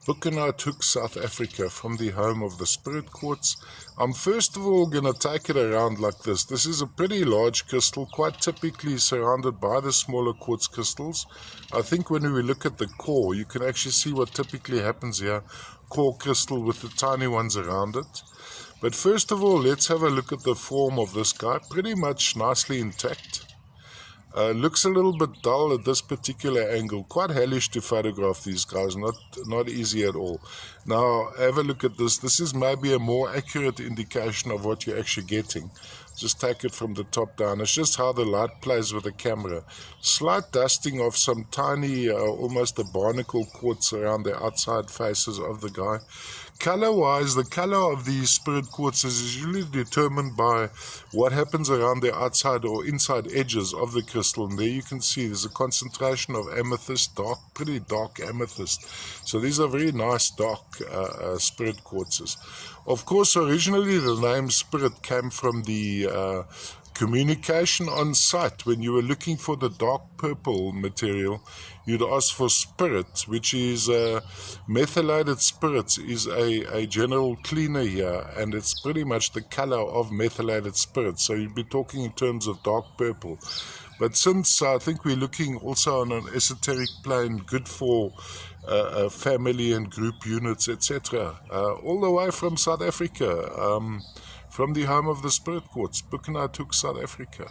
Hoek, South Africa, from the home of the spirit quartz. I'm first of all going to take it around like this. This is a pretty large crystal, quite typically surrounded by the smaller quartz crystals. I think when we look at the core, you can actually see what typically happens here. Core crystal with the tiny ones around it. But first of all, let's have a look at the form of this guy. Pretty much nicely intact. Looks a little bit dull at this particular angle. Quite hellish to photograph these guys, not easy at all. Now have a look at this. This is maybe a more accurate indication of what you're actually getting. Just take it from the top down. It's just how the light plays with the camera. Slight dusting of some tiny, almost a barnacle quartz around the outside faces of the guy. Color-wise, the color of these spirit quartzes is usually determined by what happens around the outside or inside edges of the crystal. And there you can see there's a concentration of amethyst, pretty dark amethyst. So these are very nice dark spirit quartzes. Of course, originally the name spirit came from the communication on site. When you were looking for the dark purple material, you'd ask for spirit, which is methylated spirits is a general cleaner here, and it's pretty much the color of methylated spirits. So you'd be talking in terms of dark purple. But since I think we're looking also on an esoteric plane, good for family and group units, etc. All the way from South Africa, from the home of the spirit quartz, Hoek, South Africa.